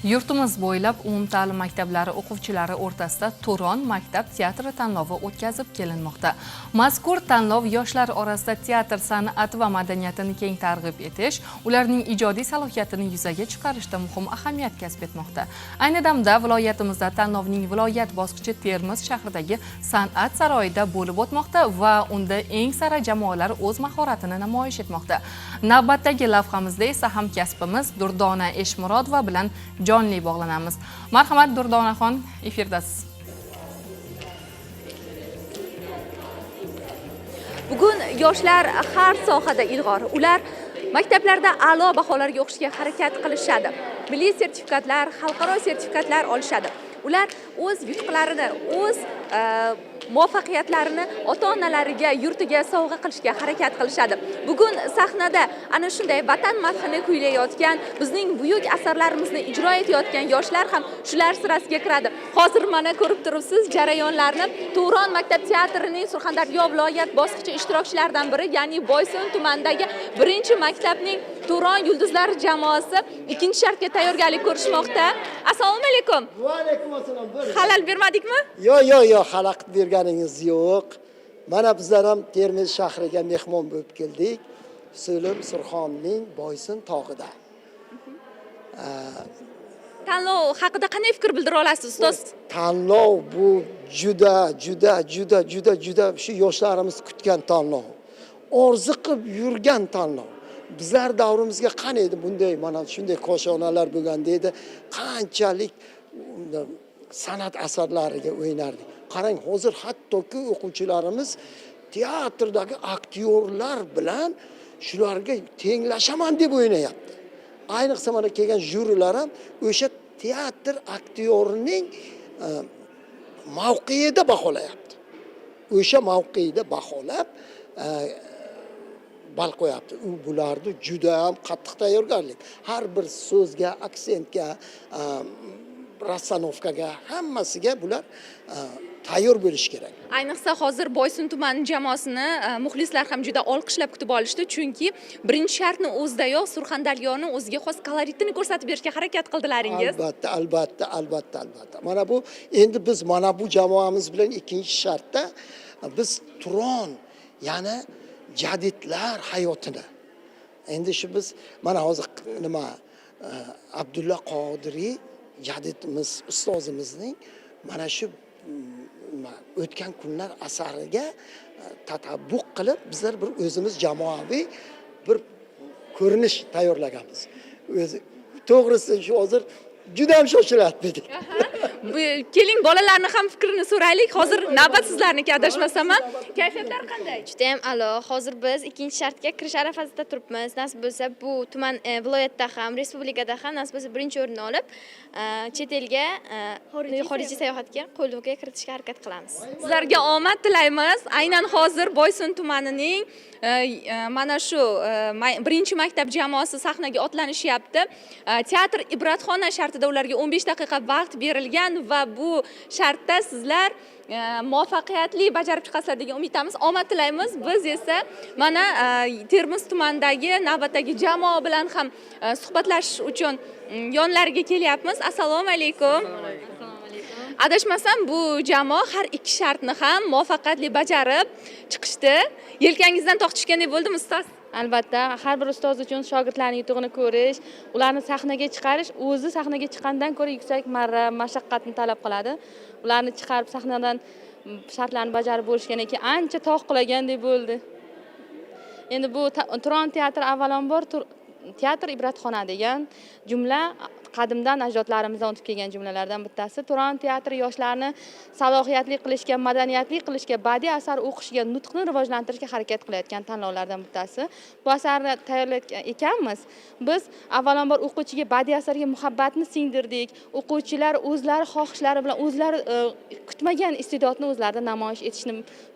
Yurtimiz bo'ylab umumta'lim maktablari o'quvchilari o'rtasida Turon maktab teatri tanlovi o'tkazib kelinmoqda. Mazkur tanlov yoshlar orasida teatr san'at va madaniyatini keng targ'ib etish, ularning ijodiy salohiyatini yuzaga chiqarishda muhim ahamiyat kasb etmoqda. Ayni damda viloyatimizda tanlovning viloyat bosqichi Termiz shahridagi San'at saroyida bo'lib o'tmoqda va unda eng sara jamoalar o'z mahoratini namoyish etmoqda. Navbatdagi lavhamizda esa hamkasbimiz Durdona Eshmurodova bilan jonli bog'lanamiz. Marhamat Durdonaxon, efirdasiz. Bugun yoshlar har sohada ilg'or. Ular maktablarda a'lo baholarga o'qishga harakat qilishadi. Milliy sertifikatlar, xalqaro sertifikatlar olishadi. Ular o'z yutuqlarini, o'z muvaffaqiyatlarini ota-onalariga, yurtiga sovg'a qilishga harakat qilishadi. Bugun sahnada ana shunday vatan madhini kuylayotgan, bizning buyuk asarlarimizni ijro etayotgan yoshlar ham shular sirasiga kiradi. Hozir mana ko'rib turibsiz jarayonlarni. Turon maktab teatrining Surxondaryo viloyat bosqichi ishtirokchilaridan biri, ya'ni Boysun tumanidagi 1-maktabning Turon yulduzlari jamoasi 2-shartga tayyorgarlik ko'rishmoqda. Assalomu alaykum. Va alaykum assalom. Halal bermadikmi? Yo'q, xalaqit berganingiz yo'q. Mana bizlar ham Termiz shahriga mehmon bo'lib keldik. So'lim Surxonning Boysun tog'ida. Tanlov haqida qanday fikr bildira olasiz, ustoz? Tanlov bu juda shu yoshlarimiz kutgan tanlov. Orziqib yurgan tanlov. Bizlar davrimizga qani edi bunday mana shunday qoshonalar bo'lganda edi, qanchalik san'at asarlariga o'ynardik. Qarang, hozir hattoki o'quvchilarimiz teatrdagi aktyorlar bilan shularga tenglashaman deb o'ynayapti. Ayniqsa mana kelgan jurilar ham o'sha teatr aktyorining mavqeida baholayapti. O'sha mavqeida baholab bal qo'yapti. U bularni juda ham qattiq tayyorgarlik. Har bir so'zga, aksentga, rassanovkaga, hammasiga bular tayyor bo'lish kerak. Ayniqsa hozir Boysun tumani jamoasini muxlislar ham juda olqishlab kutib olishdi, chunki 1-shartni o'zidayoq Surxondaryoni o'ziga xos koloritini ko'rsatib berishga harakat qildilaringiz. Albatta. Mana bu endi biz mana bu jamoamiz bilan 2-shartda biz Turon, ya'ni jadidlar hayotini. Endi shu biz mana hozir nima Abdulla Qodiriy jadidimiz ustozimizning mana shu o'tgan kunlar asariga tatabbuq qilib bizlar bir o'zimiz jamoaviy bir ko'rinish tayyorlaganmiz. O'zi to'g'risi shu hozir juda ham shoshilyapti. Keling, bolalarni ham fikrini so'raylik. Hozir navbat sizlarniki, adashmasam ham. Kayfiyatlar qanday? Juda ham a'lo. Hozir biz 2-shartga kirish arafasida turibmiz. Nasib bo'lsa, bu tuman viloyatda ham, respublikada ham nasib bo'lsa 1-o'rinni olib, chet elga, xorijiy sayohatga qo'lga kiritishga harakat qilamiz. Sizlarga omad tilaymiz. Aynan hozir Boysun tumanining mana shu 1-maktab jamoasi sahnaga otlanishyapti. Teatr Ibratxona shartida ularga 15 daqiqa vaqt berilgan va bu shartda sizlar muvaffaqiyatli bajarib chiqasizlar degan umiddamiz. Omad tilaymiz. Biz esa mana Termiz tumanidagi navbatdagi jamoa bilan ham suhbatlashish uchun yonlariga kelyapmiz. Assalomu alaykum. Adashmasam bu jamoa har 2 shartni ham muvaffaqiyatli bajarib chiqishdi. Yelkangizdan tog' tushgandek bo'ldimi, ustoz? Albatta, har bir ustoz uchun shogirdlarning yutug'ini ko'rish, ularni sahnaga chiqarish o'zi sahnaga chiqqandan ko'ra yuksak marra, mashaqqatni talab qiladi. Ularni chiqarib sahnadan shartlarni bajarib bo'lishgandan keyin ancha tog' qulagandek bo'ldi. Endi bu Turon teatri avvalambor teatr Ibratxona degan jumla qadimdan ajdodlarimizdan o'tib kelgan jumlalardan bittasi. Turon teatri yoshlarni salohiyatli qilishga, madaniyatli qilishga, badiiy asar o'qishga, nutqni rivojlantirishga harakat qilayotgan tanlovlardan bittasi. Bu asarni tayyorlayotgan ekanmiz. Biz avvalambor o'quvchiga badiiy asarga muhabbatni singdirdik. O'quvchilar o'zlari xohishlari bilan o'zlari kutmagan iste'dodni o'zlarida namoyish etishni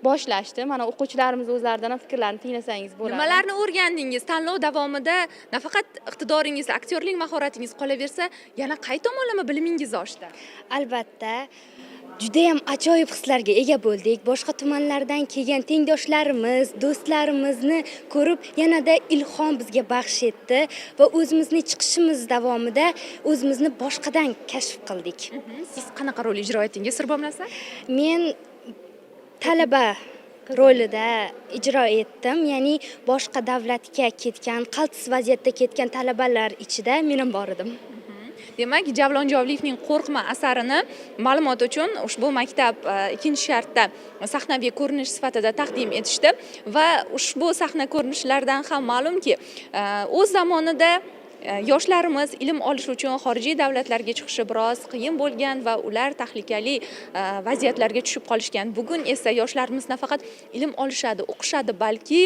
boshlashdi. Mana o'quvchilarimiz o'zlaridan ham fikrlarini tinglasangiz bo'ladi. Nimalarni o'rgandingiz? Tanlov davomida nafaqat iqtidoringiz, aktyorlik mahoratingiz qolaversa, yana qay tomonlama bilimingiz oshdi? Albatta, judayam ajoyib hislarga ega bo'ldik. Boshqa tumanlardan kelgan tengdoshlarimiz, do'stlarimizni ko'rib yanada ilhom bizga baxsh etdi va o'zimizni chiqishimiz davomida o'zimizni boshqadan kashf qildik. Siz qanaqa rol ijro etdingiz, sir bo'lmasa? Men talaba rolida ijro etdim, ya'ni boshqa davlatga ketgan, qaltis vaziyatda ketgan talabalar ichida men ham bor edim. Demak, Javlon Jovlievning Qo'rqma asarini ma'lumot uchun ushbu maktab ikkinchi shartda sahnaviy ko'rinish sifatida taqdim etishdi va ushbu sahna ko'rinishlaridan ham ma'lumki, o'z zamonida yoshlarimiz ilm olish uchun xorijiy davlatlarga chiqishi biroz qiyin bo'lgan va ular tahlikali vaziyatlarga tushib qolishgan. Bugun esa yoshlarimiz nafaqat ilm olishadi, o'qishadi, balki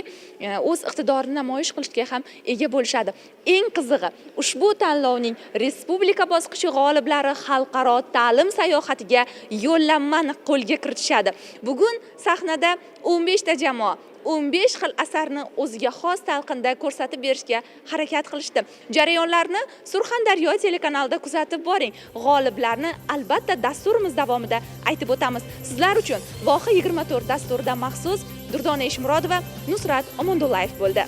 o'z iqtidorini namoyish qilishga ham ega bo'lishadi. Eng qizig'i, ushbu tanlovning respublika bosqichi g'oliblari xalqaro ta'lim sayohatiga yo'llanmani qo'lga kiritishadi. Bugun sahnada 15 ta jamoa 15 xil asarni o'ziga xos talqinda ko'rsatib berishga harakat qilishdi. Jarayonlarni Surxondaryo telekanalida kuzatib boring. G'oliblarni albatta dasturimiz davomida aytib o'tamiz. Sizlar uchun Voha 24 dasturida maxsus Durdona Eshmurodova, Nusrat Omondullayev bo'ldi.